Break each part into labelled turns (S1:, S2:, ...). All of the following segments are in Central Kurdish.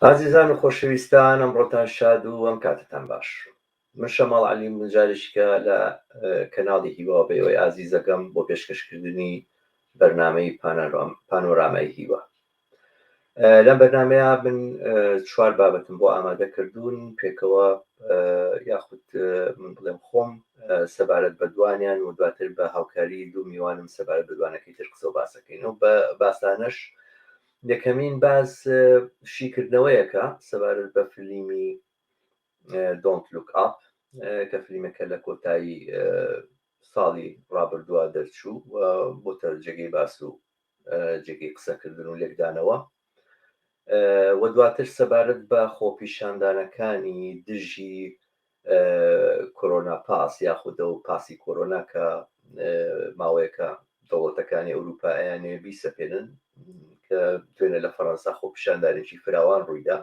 S1: ئازیزان و خۆشەویستان ئەمڕۆتان شاد و ئەم کاتتان باش. من شەماڵ عەلیم جارێکیکە لە کەناڵی هیوا بەوەی ئازیز دەکەم بۆ پێشکەشکردنی بەرنامەی پانۆرامای هیوا. لەم بەرنامەیە من 4 بابەتم بۆ ئامادە کردوون پێکەوە یاخود من بڵێم خۆم سەبارەت بە دوانیان و دواتر بە هاوکاری دوو میوانم سەبارەت بە دوانەکەی تر قسە و باسەکەین و بە باسانەش یەکەمین باس شیکردنەوەیەکە سەبارەت بە فیلمی Don't Look Up کە فیلمەکە لە کۆتایی ساڵی ڕابردووە دەرچوو و بۆتە جێگەی باس و جێگەی قسەکردن و لێکدانەوە و دواتر سەبارەت بە خۆپیشاندانەکانی دژی کۆرۆنا پاس یاخودە و پاسی کۆرۆنا کە ماوەیەکە دەوڵەتەکانی ئەوروپایانێ بیسەپێنن کە دوێنێ لە فەڕەنسا خۆپیشاندانێکی فراوان ڕوویدا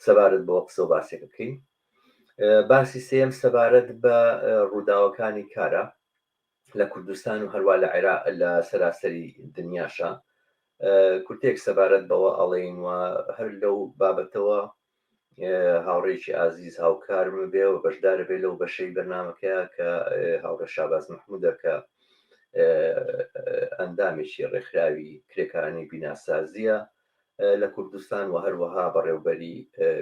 S1: سەبارەت بۆ قسە و باسێک بکەین. باسی سێم سەبارەت بە ڕووداوەکانی کارە لە کوردستان و هەروە لە عێراق لە سەراسەری دنیاشە کورتێک سەبارەت بەوە ئەڵێین و هەر لەو بابەتەوە هاوڕێکی ئازیز هاوکارم بێ و بەشدارە بێ لەو بەشەی بەرنامەکە کە هاوڕێ شاباز مەحموودە کە ئەندامێکی ڕێکخراوی کرێکانی بیناسازیە لە کوردستان و هەروەها بەڕێوبەری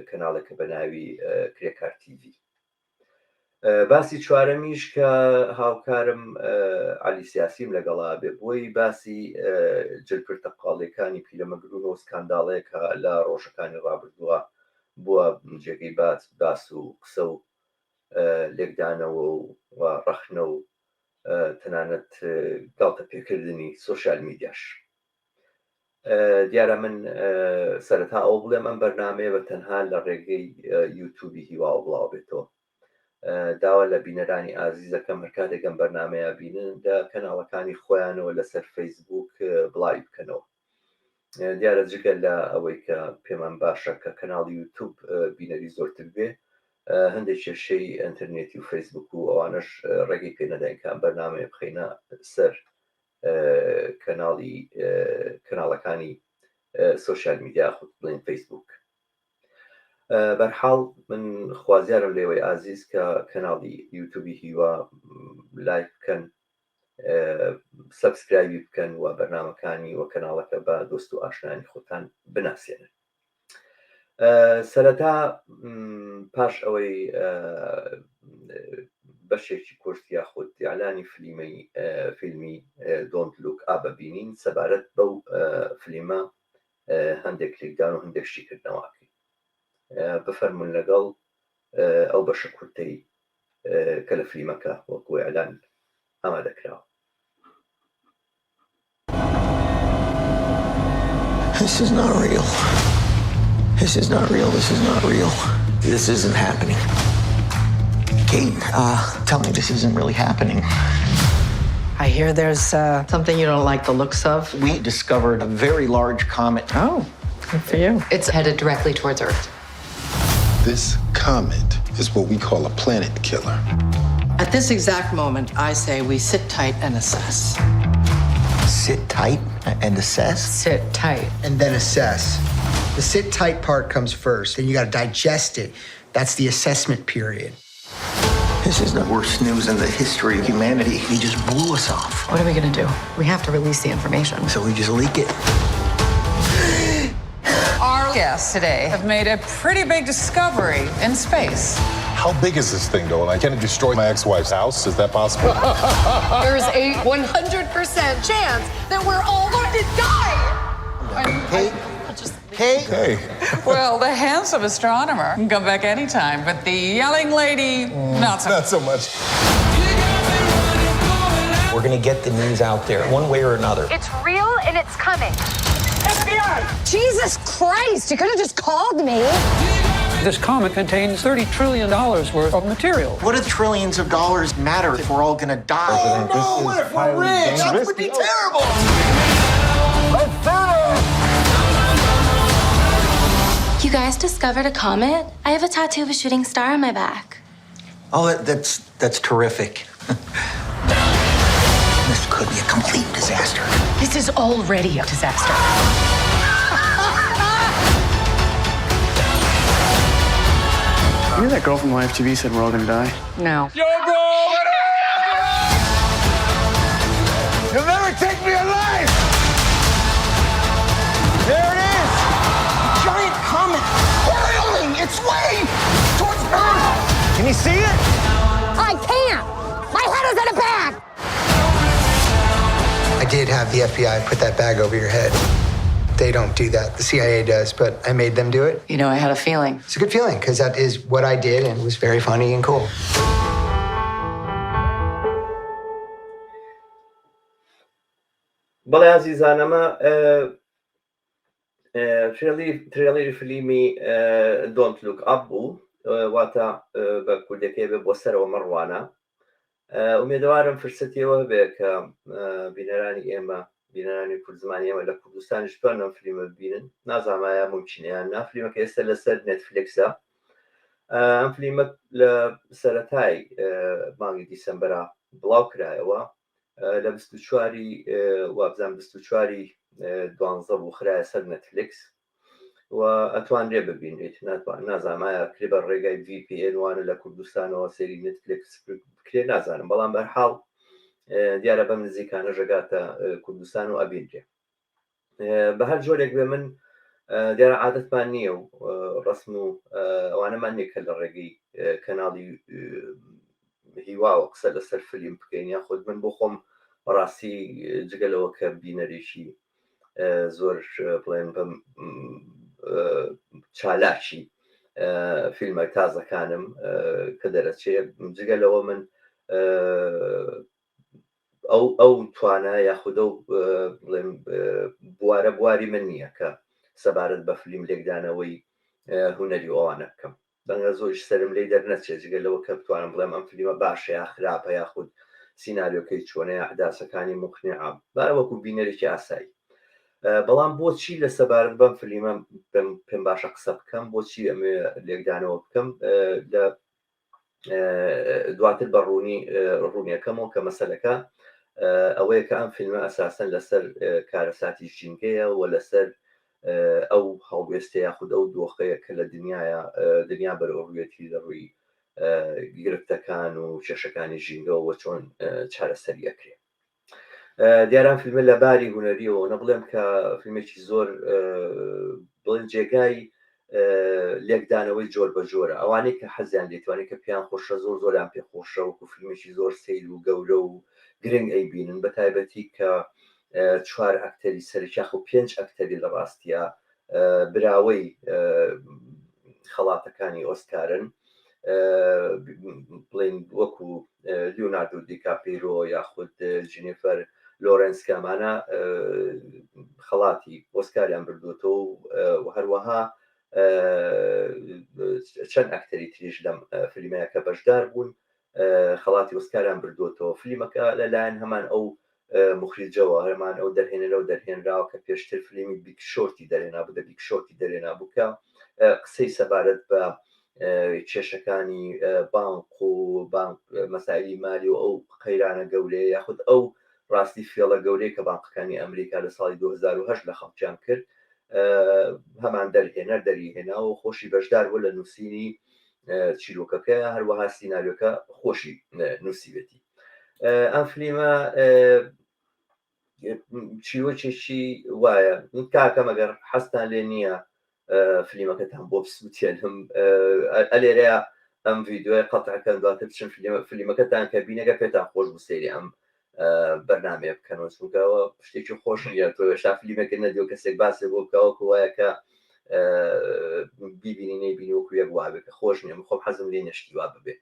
S1: کەناڵێکە بە ناوی کرێکار تیڤی. باسی چوارەمیش کە هاوکارم عەلی سیاسیم لەگەڵا بێ بۆی باسی جلپرتەقاڵیەکانی پیرەمەگرون و سکانداڵەیەکە لە ڕۆژەکانی ڕابردووە بووە جێگەی باس و قسە و لێکدانەوە و ڕەخنە و تەنانەت گاڵتە پێکردنی سۆشیال میدیاش. دیارە من سەرەتا ئەو بڵێم ئەم بەرنامەیە بە تەنها لە ڕێگەی یوتیوبی هیوا و بڵاو بێتەوە. داوا لە بینەرانی ئازیزەکەم هەر کاتێکم بەرنامەیە بینن لە کەناڵەکانی خۆیانەوە لەسەر فەیسبوک بڵاوی بکەنەوە. دیارە جگە لە ئەوەی کە پێمان باشە کە کەناڵی یوتیوب بینەری زۆرتر بێ هەندێک کێشەی ئینتەرنێتی و فەیسبوک و ئەوانش ڕێگەی پێ نەداین کە بەرنامەیە بخەینە سەر کەناڵەکانی سۆشیال میدیا خود بڵێن فەیسبوک. بەرحاڵ من خوازیارم لێوەی ئازیز کە کەناڵی یوتیوبی هیوا لایک بکەن سەبسکرایبی بکەن و بەرنامەکانی و کەناڵەکە بە دۆست و ئاشنانی خۆتان بناسیێنن. سەرەتا پاش ئەوەی بەشێکی کورت یاخود ئیعلانی فیلمی Don't Look Up ببینین سەبارەت بەو فیلمە هەندێک لێکدان و هەندێک شیکردنەوەکەی بفەرمون لەگەڵ ئەو بەشە کورتەی کە لە فیلمەکە وەکو ئیعلان ئامادەکراوە.
S2: This is not real. This is not real. This is not real. This isn't happening. Kate, tell me this isn't really happening.
S3: I hear there's something you don't like the looks of.
S2: We discovered a very large comet.
S3: Oh, good for you.
S4: It's headed directly towards Earth.
S5: This comet is what we call a planet killer.
S3: At this exact moment, I say we sit tight and assess.
S2: Sit tight and assess?
S3: Sit tight.
S6: And then assess. The sit tight part comes first, then you gotta digest it. That's the assessment period.
S2: This is the worst news in the history of humanity. He just blew us off.
S4: What are we gonna do? We have to release the information.
S2: So we just leak it.
S7: Our guests today have made a pretty big discovery in space.
S5: How big is this thing, though? Can it destroy my ex-wife's house? Is that possible?
S4: There's a 100% chance that we're all going to die.
S5: Hey.
S7: Well, the handsome astronomer can come back anytime, but the yelling lady, not so.
S5: Not so much.
S2: We're gonna get the news out there, one way or another.
S8: It's real and it's coming.
S7: FBI!
S8: Jesus Christ, you could have just called me.
S9: This comet contains $30 trillion worth of material.
S2: What do trillions of dollars matter if we're all gonna die?
S5: Oh, no, what if we're rich? That would be terrible.
S8: You guys discovered a comet? I have a tattoo of a shooting star on my back.
S2: Oh, that's terrific. This could be a complete disaster.
S4: This is already a disaster.
S10: You knew that girl from Live TV said we're all gonna die?
S4: No.
S2: You'll never take me alive! There it is! Giant comet hurling its way towards Earth! Can you see it?
S4: I can't. My head is in a bag.
S6: I did have the FBI put that bag over your head. They don't do that. The CIA does, but I made them do it.
S3: You know, I had a feeling.
S6: It's a good feeling because that is what I did and it was very funny and cool.
S1: بەڵێ عزیزانەمە ترێلەری فیلمی دۆنت لوک ئاپ بوو واتە بە کوردەکەی بێ بۆ سەرەوە مەڕوانە ئومێدەوارم فرسەتیەوە هەبێ کە بینەرانی ئێمە بینەرانی کورد زمانی ئێمە لە کوردستانیش بتوانن ئەم فیلمە ببینن نازانمایە ممکنەیان نا فیلمەکە ئێستا لەسەر نێتفلیکسە ئەم فیلمە لە سەرەتای مانگی دیسەمبەرە بڵاو کرایەوە لە 24 وابزان 24 12 بوو خرایە سەر نێتفلیکس و ئەتوانرێ ببینیت نازانمایە کرێ بە ڕێگای VPN وانە لە کوردستانەوە سەیری نێتفلیکس بکرێ نازانم بەڵام بەرحاڵ دیارە بەم نزیکانە ژەگاتە کوردستان و ئەبینرێ بە هەر جۆرێک بێ من دیارە عادەتمان نییە و ڕسم و ئەوانەمان نییە کە لە ڕێگەی کەناڵی هیواوە قسە لەسەر فیلم بکەین یا خۆت من بۆ خۆم ڕاستی جگەلەوە کە بینەرێکی زۆر بڵێن بەم چالاکی فیلمە تازەکانم کە دەرەچێت جگەلەوە من ئەو توانە یاخودە و بڵێن بوارە بواری من نییە کە سەبارەت بە فیلم لێکدانەوەی هونەری ئەوانە بکەم دەنگە زۆریش سرم لێی دەرنەچێت جگەلەوە کە بتوانم بڵێم ئەم فیلمە باشە یا خراپە یاخود سیناریۆکەی چۆنەیە ئەحداسەکانی مقنعە وەکو بینەرێکی ئاسایی بەڵام بۆچی لە سەبارەت بەم فیلمە پێم باشە قسە بکەم بۆچی ئەمێ لێکدانەوە بکەم لە دواتر بە ڕوونیەکەمەوە کە مەسەلەکە ئەوەیە کە ئەم فیلمە ئەساسەن لەسەر کارەساتی ژینگەیە و لەسەر ئەو هەڵوێستە یاخود ئەو دۆخەیە کە لە دنیا بەرەوڕوێتی لە ڕووی گرفتەکان و کێشەکانی ژینگەوە چۆن چارەسەری ئەکرێ دیاران فیلمە لە باری هونەریەوە نە بڵێم کە فیلمێکی زۆر بڵێن جێگای لێکدانەوەی جۆر بە جۆرە ئەوانەی کە حەزیان لێتوانێت کە پێیان خۆشە زۆریان پێخۆشە وەکو فیلمێکی زۆر سەیر و گەورە و گرنگ ئەیبینن بە تایبەتی کە 4 ئەکتەری سەرکیاخ و 5 ئەکتەری لە ڕاستیە براوەی خەڵاتەکانی ئۆسکارن بڵێن وەکو لیۆناردۆ دیکاپیرۆ یاخود جینیفەر لۆرنس کامانە خەڵاتی ئۆسکاریان بردووەوە و هەروەها چەند ئەکتەری تریش لەم فیلمەیە کە بەشدار بوون خەڵاتی ئۆسکاریان بردووەوە فیلمەکە لەلایەن هەمان ئەو مخریجەوە هەرمان ئەو دەرهێنەرەوە دەرهێنراوە کە پێشتر فیلمی بیگ شۆرتی دەرهێنا بوو بیگ شۆرتی دەرهێنا بوو کە قسەی سەبارەت بە کێشەکانی بانق و مەسائلی مالی و ئەو قەیرانە گەورەیە یاخود ئەو ڕاستی فێڵە گەورەی کە بانقەکانی ئەمریکا لە ساڵی 2008 لە خەڵکیان کرد هەمان دەرهێنەر دەریهێناوە خۆشی بەشدار بوو لە نووسینی چیرۆکەکە هەروەها سیناریۆکە خۆشی نووسیوێتی ئەم فیلمە چیرۆکێکی وایە کاکە مەگەر حەستان لێ نییە فیلمەکەتان بۆ بسووتێنم ئەلێرەیە ئەم ڤیددیۆی قەتعەکەن دواتر بچن فیلمەکەتان کە بینەکە پێتان خۆش بوو سەیری ئەم بەرنامەیە بکەنەوە چونکەوە شتێکی خۆش نیە تۆ هێشتا فیلمەکە نەدیۆ کەسێک باسێ بۆ بکەوەکە وایە کە بیبینی نەیبینی وەکو یەک وابێ کە خۆش نییە من خۆم حەزم لێ نەشتی وا ببێ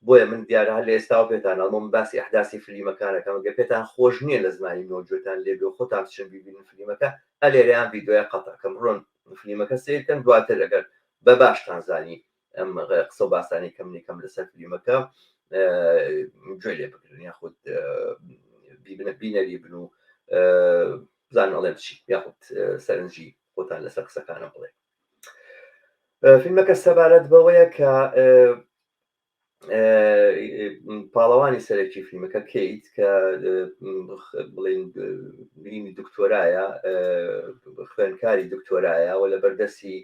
S1: بۆیە من دیارە هەر لە ئێستاوە پێتان ئەڵمەم باسی ئەحداسی فیلمەکانەکەم گە پێتان خۆش نییە لە زمانی نۆجوێتان لێبێ و خۆتان بچن بیبینن فیلمەکە ئەلێرەیان ڤیددیۆی قەتعەکەم ڕۆن فیلمەکە سیرکەن دواتر ئەگەر بە باشتان زانی ئەم قسە و باسانی کەم لەسەر فیلمەکە گوێ لێ بگرن یاخود بینەری بن و بزانن ئەڵێم چی یاخود سەرنجی خۆتان لەسەر قسەکانە بڵێ فیلمەکە سەبارەت بەوەیە کە پاڵەوانی سەرەکی فیلمەکە کەیت کە بڵێن بینی دکتۆرایە خوێندکاری دکتۆرایە و لە بەردەستی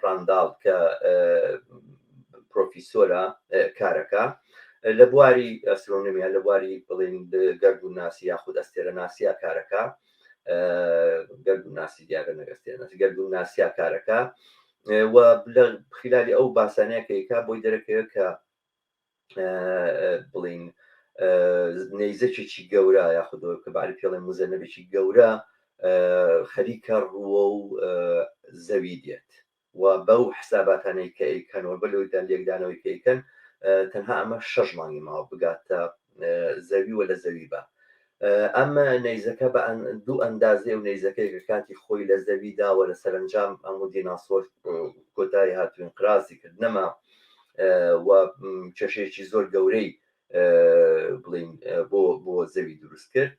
S1: ڕانداڵ کە پرۆفیسۆرە کارەکە لە بواری ئەسترۆنۆمیا لە بواری بڵین گەردووناسی یاخود ئەستێرەناسیە کارەکە گەردووناسی دیارە نەگەستێرەناسی گەردووناسیە کارەکە و لە خلالی ئەو باسانەیەکەیکا بۆی دەرەکەوێت کە بڵین نەیزەکێکی گەورە یاخودەوە کە باری پێڵێن موزەنەبێکی گەورە خەریکە ڕووە و زەوی دێت و بەو حساباتانەی کە ئەیکەنەوە بەلەوەیدان لێکدانەوەی کە ئەیکەن تەنها ئەمە 6 مانگی ماوە بگاتە زەوی و لە زەوی بە ئەمە نەیزەکە بە دوو ئەندازێ و نەیزەکەی کە کاتی خۆی لە زەویداوە لە سەرنجام ئەموو دیناسۆر کۆتایی هاتوین قراسی کرد نەما و کێشەیەکی زۆر گەورەی بڵین بۆ زەوی دروست کرد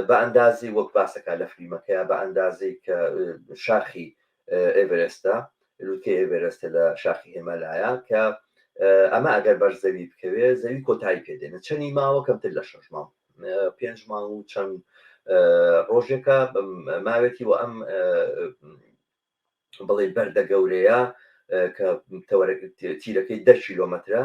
S1: بە ئەندازی وەک باسەکە لە فلیمەکەیە بە ئەندازەی کە شاخی ئێڤەرێستە لوتکەی ئێڤەرێستە لە شاخی هێمەلایە کە ئەمە ئەگەر بەش زەوی بکەوێ زەوی کۆتایی پێدێنێت چەندی ماوە کەمتر لە 6 ماوە 5 مانگ و چەند ڕۆژێکە ماوێتی و ئەم بڵێ بەردە گەورەیە کە تیرەکەی 10 کیلۆمەترە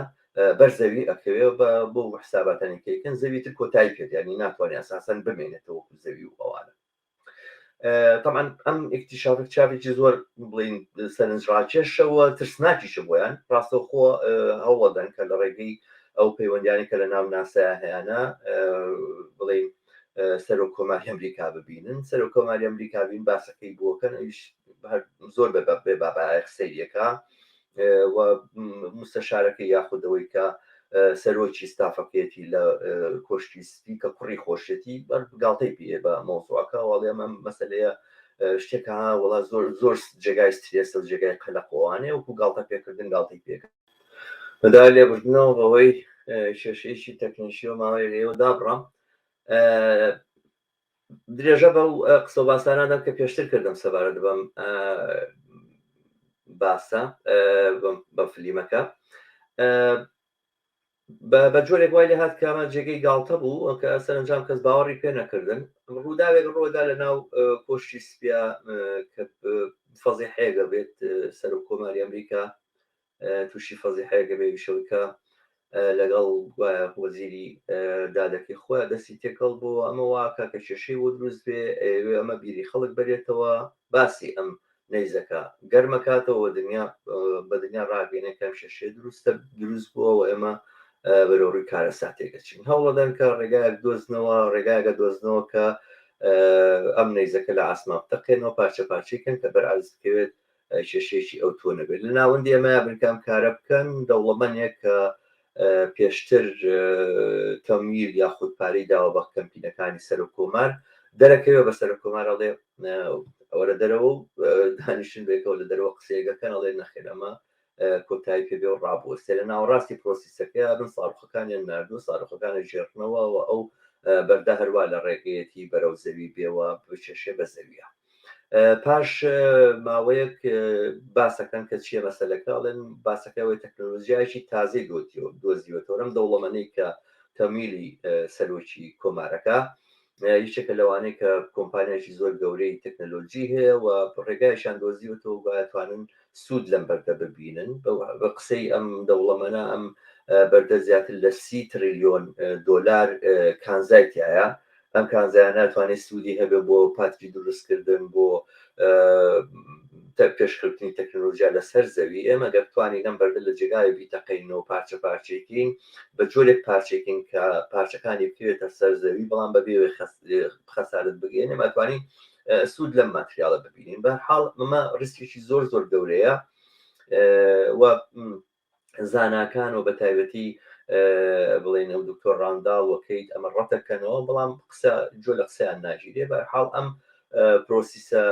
S1: بەرزەوی ئەکەوێ بۆ حساباتانێکیکەن زەوی تر کۆتایی پێت ینی ناتوانێت ئەساسەن بمێنێتەوە زەوی و ئەوانە طبعا ئەم ئیکتیشافێک چاپێکی زۆر بڵین سەرنجڕاکێشەوە ترسناکیشە بۆیان ڕاستەوخۆ هەوڵەدەن کە لە ڕێگەی ئەو پەیوەندیانی کە لە ناو ناسایە هەیەە بڵین سەرۆک کۆماری ئەمریکا ببینن سەرۆک کۆماری ئەمریکا بین باسەکەی بووکەن زۆر بێ بابایە سەیریەکە و مستەشارەکەی یاخودەوەی کە سەرۆکی ستافەکێتی لە کۆشتی سپی کە کوڕی خۆشێتی گاڵتەی پێ بە مۆزوعەکە وڵێ ئەمە مەسەلەیە شتێکە وڵا زۆر جێگای سترێسە و جێگای قەلەقۆوانێ وەکو گاڵتە پێکردن گاڵتەی پێکە بەدا لێبوردنەوە بەوەی کێشەیەکی تەکنیشیەوە ماوەی لێوە دابڕام درێژە بەو قسە باسانادەم کە پێشتر کردم سەبارەت بەم باسە بە فلیمەکە بە جۆرێک وای لە هات کامە جێگەی گاڵتە بوو کە سەرنجام کەس باوەڕی پێ نەکردن ڕووداوێک ڕۆدا لە ناو کۆشتی سپیا کە فەزیحەیەگە بێت سەر و کۆماری ئەمریکا تووشی فەزیحەیەگە بێ ویشەوەکە لەگەڵ وەزیری دادەکەی خۆیان دەستی تێکەڵ بۆ ئەمە واکە کە کێشەی بۆ دروست بێ ئەمە بیری خەڵک بەرێتەوە باسی ئەم نەیزەکە گەرمەکاتەوە بە دنیا ڕاگەینە کەم کێشەیە دروست بووەوە ئێمە بەرەوڕووی کارە ساتێکەچین هەوڵەدەن کە ڕێگایەک دۆزنەوە ڕێگایەکە دۆزنەوە کە ئەم نەیزەکە لە ئاسمان بتەقێنەوە پارچە پارچێکن کە بەرعرز بکەوێت کێشەیەکی ئەو تۆ نەبێت لە ناوەندی ئەمە بنکام کارە بکەن دەوڵەمەندێک کە پێشتر تەمویل یاخود پارەی داوە بە کەمپینەکانی سەر و کۆمار دەرەکەوێت بە سەر و کۆمارەڵێ ئەوە لە دەرەوە دانیشتن بێکەوە لە دەرەوە قسەیەکەکەن ئەڵێ نەخێنەمە کۆتایی پێبێ و ڕابوەستێ لە ناوەڕاستی پرۆسیسەکە بن ساڕخەکانیان نردوو ساڕخەکانی ژێرنەوە و ئەو بەردا هەروە لە ڕێگەیەتی بەرەو زەوی بێەوە بچێشێ بە زەویە پاش ماوەیەک باسەکەن کە چیە مەسەلەکەڵێن باسەکەەوەی تەکنۆلۆژیایکی تازەی دۆزیوەتەوە ئەم دەوڵەمەنەی کە تەمیلی سەرۆکی کۆمارەکە هیچێکە لەوانەیە کە کۆمپانیایکی زۆر گەورەی تەکنەلۆژی هەیە و ڕێگایشان دۆزیوەتەوە باتوانن سوود لەم بەردە ببینن بە قسەی ئەم دەوڵەمەنە ئەم بەردە زیاتر لە 30 تریلیۆن دۆلار کانزایتیایە ئەم کانزایان ناتوانێت سوودی هەبێ بۆ پاتری دروستکردن بۆ پێشکردنی تەکنۆلۆژیا لەسەر زەوی ئێمە گەرتوانی ئەم بەردە لە جێگای بیتەقینەوە پارچە پارچێکین بە جۆرێک پارچێکین کە پارچەکانی بکەوێتە سەر زەوی بەڵام بەبێ خەسارت بگەێنێ ماتوانین سوود لەم ماتریالە ببینین بە حاڵ مەمە ڕستێکی زۆر گەورەیە و زاناکان و بە تایبەتی بڵێن ئەو دکتۆر ڕانداڵ وەکەیت ئەمە ڕەتەکەنەوە بەڵام قسە جۆ لە قسەیان ناژیرێ بە حاڵ ئەم پرۆسیسە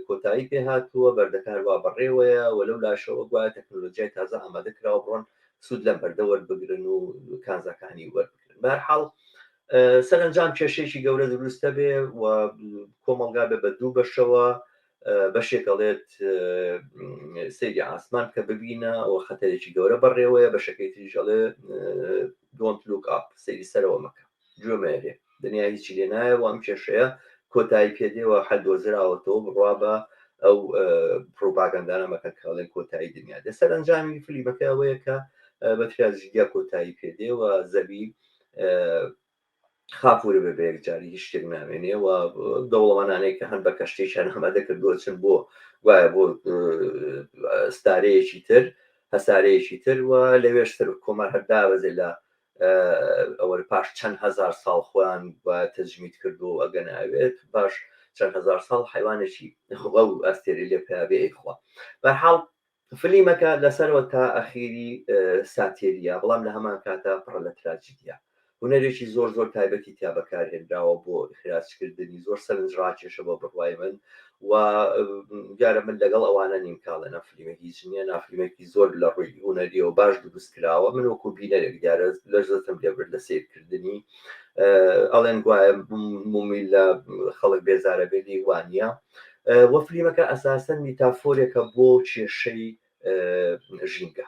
S1: کۆتایی پێ هاتووە بەردەکار وا بەڕێوەیە و لەو لاشەوە گوایە تەکنۆلۆژیای تازە ئامادەکراوە بڕۆن سوود لەم بەردە وەربگرن و کانزەکانی وەربگرن بە حاڵ سەرنجام کێشەیەکی گەورە دروستە بێ و کۆمەڵگا بێ بە دوو بەشەوە بەشێکەڵێت سەیری ئاسمان کە ببینە ئەوە خەتەرێکی گەورە بەڕێوەیە بەشەکەی تریژەڵێ دۆنت لوک ئاپ سەیری سەرەوە مەکە گوێمێرێ دنیا هیچی لێ نایە و ئەم کێشەیە کۆتایی پێدێەوە هەردۆزراوەتەوە بڕوا بە ئەو پرۆپاگەندانەمەکەن کاڵێن کۆتایی دنیا دە سەرنجامی فلیمەکە ئەوەیە کە بە تراژیدیا کۆتایی پێدێەوە زەوی خاپورە بە بەیەکجاری هیچ شتێک نامێنێەوە دەوڵەمانانەیە کە هەند بە کەشتێکیان ئامادە کردووە چن بۆ وایە بۆ ستارەیەکی تر هەسارەیەکی تر و لەوێش سەر کۆمار هەرداوەزێ لە ئەوە پاش چەند هزار ساڵ خۆیان بە تەجمید کردو ئەگە ناوێت باش چەند هزار ساڵ حیوانێکی ئەو ئەستێری لێ پیاابێ ئەیخوا بەرحاڵ فلیمەکە لەسەرەوە تا ئەخیری ساتێریە بەڵام لە هەمان کاتە پڕ لە تراجیدیا هونەرێکی زۆر زۆر تایبەتی تیا بەکارهێنراوە بۆ خراجکردنی زۆر سەرنجڕاکێشە بۆ بڕوای من و دیارە من لەگەڵ ئەوانە نیمکاڵە نەفلیمێکی جنیە نافلیمێکی زۆر لە ڕووی هونەریەوە باش دروست کراوە من وەکو بینەرێک دیارە لەژدەتم لێبرد لە سیرکردنی ئەڵێن گوایە مومی لە خەڵک بێزارە بێنی وانە وەفلیمەکە ئەساسەن میتافۆرێکە بۆ کێشەی ژینگە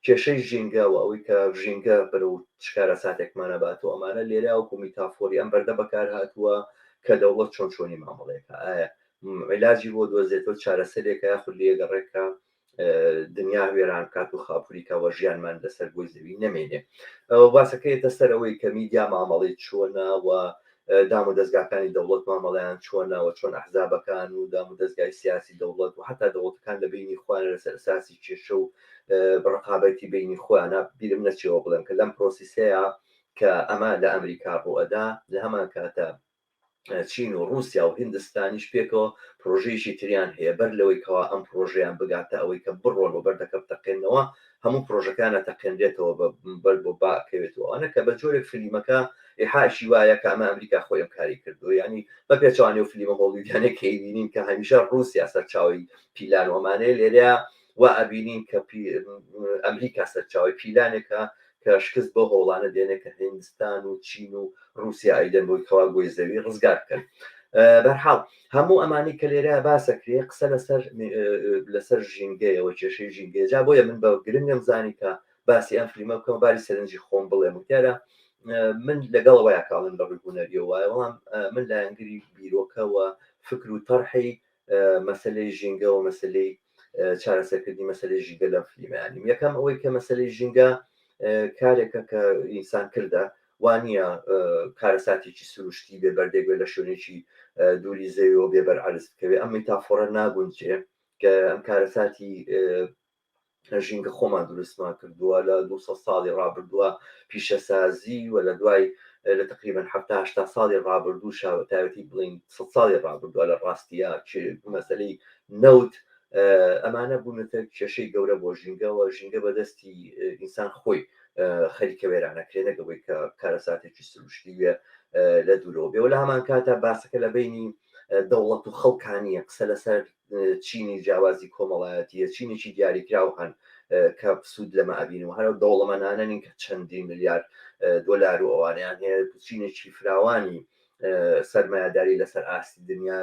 S1: کێشەی ژینگەوە ئەوەی کە ژینگە بەرەو شکارە ساتێکمانە باتەوە ئەمانە لێرە وەکو میتافۆری ئەم بەردە بەکار هاتووە کە دەوڵەت چۆن چۆنی مامەڵەیەەکە ئایا عیلاجی بۆ دۆزێتەوە چارەسەرێکە یاخود لێگەڕێکە دنیا وێران کات و خاپوریکەوە ژیانمان لەسەر گۆی زەوی نەمێنێ باسەکەیتە سەرەوەی کە میدیا مامەڵی چۆنە و دام و دەستگاکانی دەوڵەت مامەڵیان چۆنەوە چۆن ئەحزابەکان و دام و دەستگای سیاسی دەوڵەت و حتا دەوڵەتەکان لە بینی خۆیان لەسەر ئەساسی کێشە و ڕقابەتی بینی خۆیانە بیرم نەچێەوە بڵێم کە لەم پرۆسیسەیە کە ئەمە لە ئەمریکا ڕوئەدا لە هەمان کاتە چین و رووسیا و هندستانیش پێکەوە پرۆژەیەکی تریان هەیە بەر لەوەی کەوا ئەم پرۆژەیان بگاتە ئەوەی کە بڕۆن و بەردەکە بتەقێنەوە هەموو پرۆژەکانە تەقێنرێتەوە بەر بۆ باکەوێتەوەوانە کە بە جۆرێک فلیمەکە ئێحاشی وایە کە ئەمە ئەمریکا خۆی ئەم کاری کردو ینی بە پێچوانێ و فلیمە هۆڵیوودیانێک کە بینین کە هەمیشە رووسیا سەرچاوی پیلانوەمانەیە لێرەیە و ئەبینین کە ئەمریکا سەرچاوی پیلانێکە کە شکست بۆ هۆڵانە دێنێ کە هندستان و چین و رووسیا ئەیدەن بۆی کەوا گۆی زەوی ڕزگار بکەن بەرحاڵ هەموو ئەمانی کە لێرە باسەکرێ قسە لەسەر ژینگەیەوە کێشەی ژینگەجا بۆیە من بە گرنگم زانی کە باسی ئەم فلیمە بکەم باری سەرنجی خۆم بڵێم وتیارە من لەگەڵەوەی کاڵن لە ڕووی هونەریەوە وایە بەڵام من لایەنگری بیرۆکەوە فکر و تەرحی مەسلەی ژینگە و مەسلەی چارەسەرکردنی مەسلەی ژینگە لە فلیمەیانیم یەکەم ئەوەی کە مەسلەی ژینگە کارێکە کە ئینسان کردە وانە کارەساتێکی سروشتی بێ بەردێک بێ لە شوێنێکی دووری زەویەوە بێبەر عرز بکەوێ ئەم میتافۆرە ناگونجێ کە ئەم کارەساتی ژینگە خۆمان دروستمان کردووە لە 200 ساڵی ڕابردووە پیشەسازی و لە دوای لە تقریبا 70 ساڵی ڕابردوو تاوەتی بڵین 100 ساڵی ڕابردووە لە ڕاستیە مەسەلەی نەوت ئەمانە بوونەتە کێشەی گەورە بۆ ژینگەوە ژینگە بەدەستی ئینسان خۆی خەریکە وێرانەکرێ نەگەوەی کە کارەساتێکی سروشتی وێ لە دوورەوە بێ و لە هەمان کاتە باسەکە لە بینی دەوڵەت و خەڵکانیە قسە لەسەر چینی جیاوازی کۆمەڵایەتیە چینێکی دیاریکراو هەن کە سوود لەمە ئەبین و هەرو دەوڵەمەنانەنین کە چەندین ملیار دۆلار و ئەوانیان هەیە چینێکی فراوانی سەرمایه‌داری لەسەر ئاستی دنیا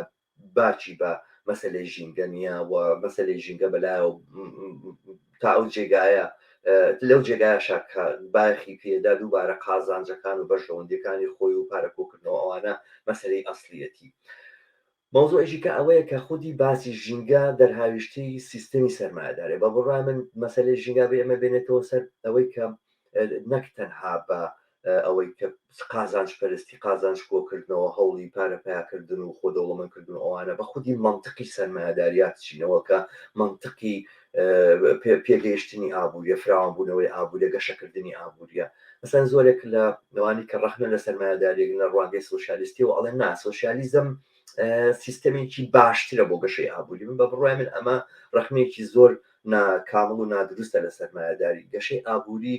S1: باچی بە مەسەلەی ژینگە نیە و مەسەلەی ژینگە بەلایە تا ئەو جێگایە لەو جێگایشە کە باخی پێدا دووبارە قازانجەکان و بەشەوەندەکانی خۆی و پارەکۆکردنەوە ئەوانە مەسەلەی ئەسلیەتی مەوزوعێکی کە ئەوەیە کە خودی باسی ژینگە دەرهاویشتی سیستەمی سەرمایه‌دارێ بە بڕای من مەسەلەی ژینگە بێ ئەمە بێنێتەوە سەر ئەوەی کە نەک تەنها بە ئەوەی کە قازانج پەرستی قازانج کۆکردنەوە هەوڵی پارەپیاکردن و خۆ دەوڵەمەندکردن ئەوانە بە خودی منطقی سەرمایه‌داریات چینەوە کە منطقی پێگەیشتنی ئابوووریە فراوانبوونەوەی ئابوووریە گەشەکردنی ئابوووریە مەسەن زۆرێک لە نەوانی کە ڕەخنە لە سەرمایه‌داریەک لە ڕوانگەی سۆشیالیستی و ئەڵێن نا سۆشیالیزم سیستەمێکی باشترە بۆ گەشەی ئابووری من بە بڕای من ئەمە ڕەخنێکی زۆر ناکامڵ و نادروستە لە سەرمایه‌داری گەشەی ئابووری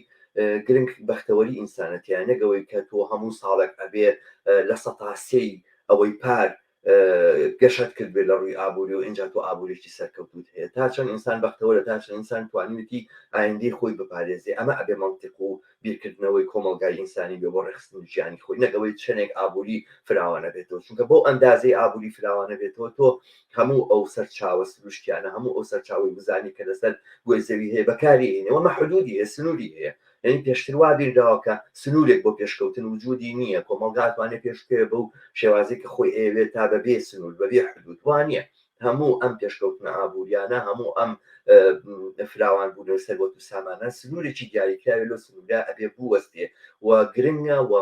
S1: گرنگ بەختەوەری ئینسانەتیان نەگەوەی کە تۆ هەموو ساڵێک ئەبێ لە سەتاسی ئەوەی پار گەشت کرد بێ لە ڕووی ئابووری و اینجا تۆ ئابوورێکی سەرکەوتوت هەیە تا چەند ئینسان بەختەوەرە تا چەند ئینسان توانیوێتی ئایندەی خۆی بپارێزێ ئەمە ئەبێ مەنتیق و بیرکردنەوەی کۆمەلگای ئینسانی بێ بۆ ڕێخستنی ژیانی خۆی نەگەوەی چەندێک ئابووری فراوانە بێتەوە چونکە بۆ ئەندازەی ئابووری فراوانە بێتەوە تۆ هەموو ئەو سەرچاوە سروشتیانە هەموو ئەو سەرچاوی بزانی کە لەسەر گوێی زەوی هەیە بەکاری هێنەوە مەحدودی هەیە سنووری هەیە یعنی پێشتر وا بیرداوەکە سنوورێک بۆ پێشکەوتن وجودی نییە کۆمەلگاتوانێت پێشکەوێ بەو شێوازی کە خۆی ئەوێت تا بەبێ سنوور بەبێ حدود وانە هەموو ئەم پێشکەوتنە ئابوووریانە هەموو ئەم فراوان بوون سەربەت و سامانە سنوورێکی دیاریکراوی لە سنوورە ئەبێ بوەستێ و گرنگە و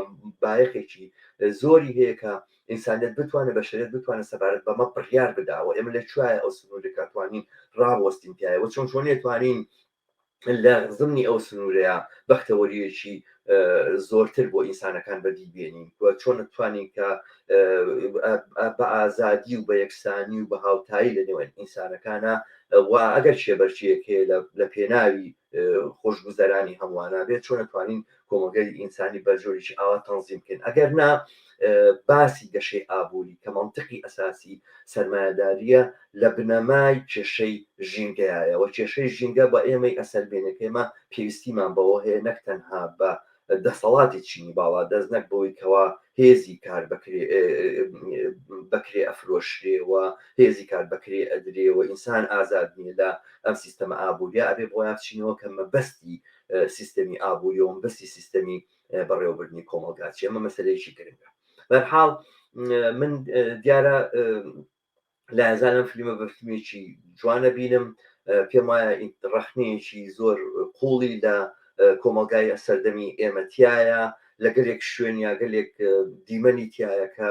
S1: بایەخێکی زۆری هەیە کە ئینسانیت بتوانێت بەشێت بتوانێت سەبارەت بەمە بڕیار بداوە ئێمە لە کوایە ئەو سنوورەکە توانین ڕاوەستین تایەوە چۆن چۆنێت توانین لە زمنی ئەو سنوورەیە بەختەوەریەکی زۆرتر بۆ ئینسانەکان بەدی بێنین و چۆن توانین کە بە ئازادی و بە یەکسانی و بە هاوتایی لە نێوان ئینسانەکانە و ئەگەر شێبەرچیەک هەیە لە پێناوی خۆشگوزەرانی هەمووانە بێت چۆن توانین کۆمەلگەی ئینسانی بەجۆرێکی ئاوا تەنزیم بکەین ئەگەر نا باسی گەشەی ئابووری کە مەنتیقی ئەساسی سەرمایەداریە لە بنەمای کێشەی ژینگەیە و کێشەی ژینگە بە ئێمەی ئەسەر بێنێک ئێمە پێویستیمان بەوە هەیە نەک تەنها بە دەسەڵاتی چینی باڵا دەست نەک بۆی کەوا هێزی کار بەکرێ ئەفرۆشرێەوە هێزی کار بەکرێ ئەدرێەوە ئینسان ئازاد نیە لە ئەم سیستەمە ئابووریە ئەبێ بۆیان بچینەوە کە مەبەستی سیستەمی ئابووری و بەستی سیستەمی بەڕێوەبردننی کۆمەلگاچی ئەمە مەسەلەیەکی گرنگە بەرحاڵ من دیارە لە هەزانم فیلمە بەفیلمێکی جوانە بینم پێم وایە ڕەخنەیەکی زۆر قوڵی لە کۆمەلگای سەردەمی ئێمەتیایە لە گەلێک شوێنیا گەلێک دیمەنی تایە کە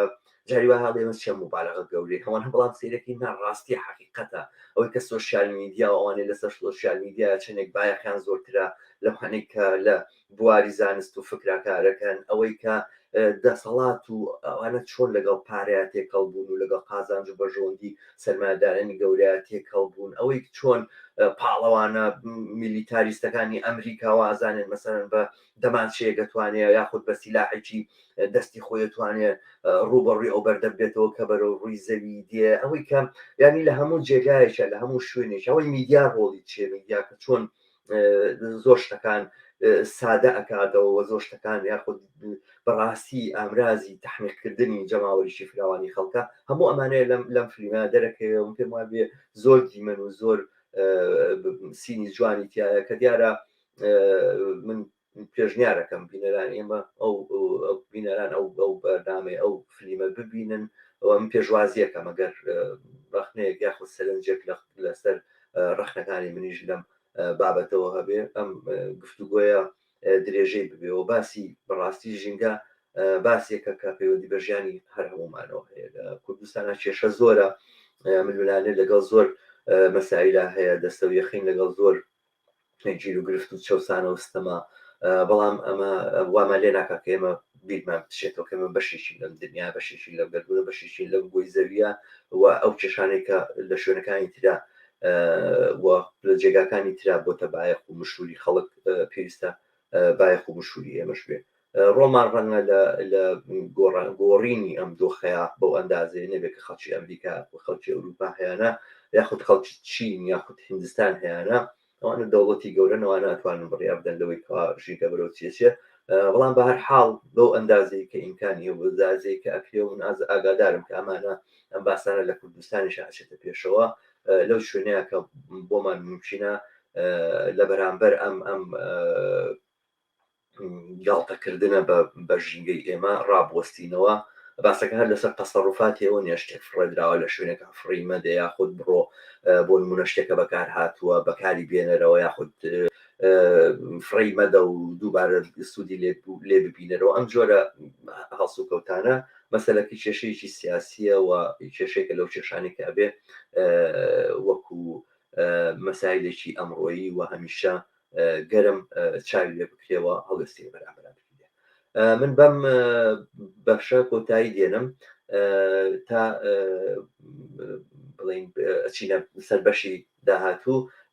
S1: جاری وا هەڵێمە چێ مبالغە گەورەی هەوان بەڵام سیرەکی ناڕاستی حقیقەتە ئەوەی کە سۆشیال میدیا ئەوانەی لەسەر سۆشیال میدیا چەندێک بایەخیان زۆرترە لەوانەی کە لە بواری زانست و فکراکارەکەن ئەوەی کە دەسەڵات و ئەوانە چۆن لەگەڵ پارەیە تێکەڵبوون و لەگەڵ قازانج و بەژۆندی سەرمایەدارانی گەورەیە تێکەڵبوون ئەوەی چۆن پاڵەوانە میلیتاریستەکانی ئەمریکا وازانێن مەسەرەن بە دەمانچەیە دەتوانێت یاخود بە سیلاحێکی دەستی خۆی توانێت ڕوبەڕووی ئەو بەردە بێتەوە کە بەرەو ڕووی زەوی دێ ئەوەی کەم ینی لە هەموو جێگایەکە لە هەموو شوێنێک ئەوەی میدیا ڕۆڵی چێ میدیا کە چۆن زۆر شتەکان سادە ئەکاتەوە زۆر شتەکان یاخود بەڕاستی ئامرازی تەحمیقکردنی جەماوەریشی فراوانی خەڵکە هەموو ئەمانەیە لەم فیلمە دەرەکەوە پێم وایە بێ زۆر دیمەن و زۆر سینی جوانی تایە کە دیارە من پێشنیارەکەم بینەران ئێمە ئەو بینەران ئەو بەردامەی ئەو فیلمە ببینن ئەوە من پێشوازیەکەم ئەگەر ڕەخنەیەک یاخود سەرنجێک لەسەر ڕەخنەکانی منیش لەم بابەتەوە هەبێ ئەم گفتوگۆیە درێژەی ببێەوە باسی بەڕاستی ژینگە باسێکە کە پەیوەندی بە ژیانی هەر هەمومانەوە هەیە لە کوردستانە کێشە زۆرە ململانێ لەگەڵ زۆر مەسائلە هەیە دەستە و یەخین لەگەڵ زۆر گیر و گرفت و چەسانە وستەما بەڵام ئەمە وامان لێ ناکات کە ئێمە بیرمان بچێتەوە کە من بەشێکی لەم دنیا بەشێکی لەم گەربوونە بەشێکی لەم بۆی زەویە و ئەو کێشانێک کە لە شوێنەکانی ترا و لە جێگاکانی ترا بۆتە بایەخ و مشوری خەڵک پێویستە بایەخ و مشوری ئێمەش بێ ڕۆمان ڕەنگە لە گۆڕینی ئەم دۆخەیە بەو ئەندازێ نەبێت کە خەڵکی ئەمریکا و خەڵکی ئەوروپا هەیەە یاخود خەڵکی چین یاخود هیندستان هەیەە ئەوانە دەوڵەتی گەورەنەوەوانە ئەتوانن بڕیار بدەن لەوەی کە ژینگە بەرەو چێچێ بەڵام بە هەر حاڵ بەو ئەندازەی کە ئیمکانی و بەزازەی کە ئەکرێ و من ئاگادارم کە ئەمانە ئەم باسانە لە کوردستانیش ئاچێتە پێشەوە لەو شوێنەیە کە بۆمان ممکنە لە بەرامبەر ئەم گاڵتەکردنە بە ژینگەی ئێمە ڕابوەستینەوە باسەکە هەر لەسەر تەسەڕوفاتیەوە نیە شتێک فڕێدراوە لە شوێنێکە فڕیمە دە یاخود بڕۆ بۆ نمونە شتێکە بەکار هاتووە بەکاری بێنەرەوە یاخود فڕی مەدە و دووبارە سوودی لێ ببینەرەوە ئەم جۆرە هەڵسو کەوتانە مەسەلەکی کێشەیەکی سیاسیە و کێشێکە لەو کێشانی کە ئەبێ وەکو مەسایلێکی ئەمڕۆیی و هەمیشە گەرم چاوی لێ بکرێەوە هەڵستی بەرامبەر من بەم بەشە کۆتایی دێنم تا بڵین چینە سەر بەشی داهاتوو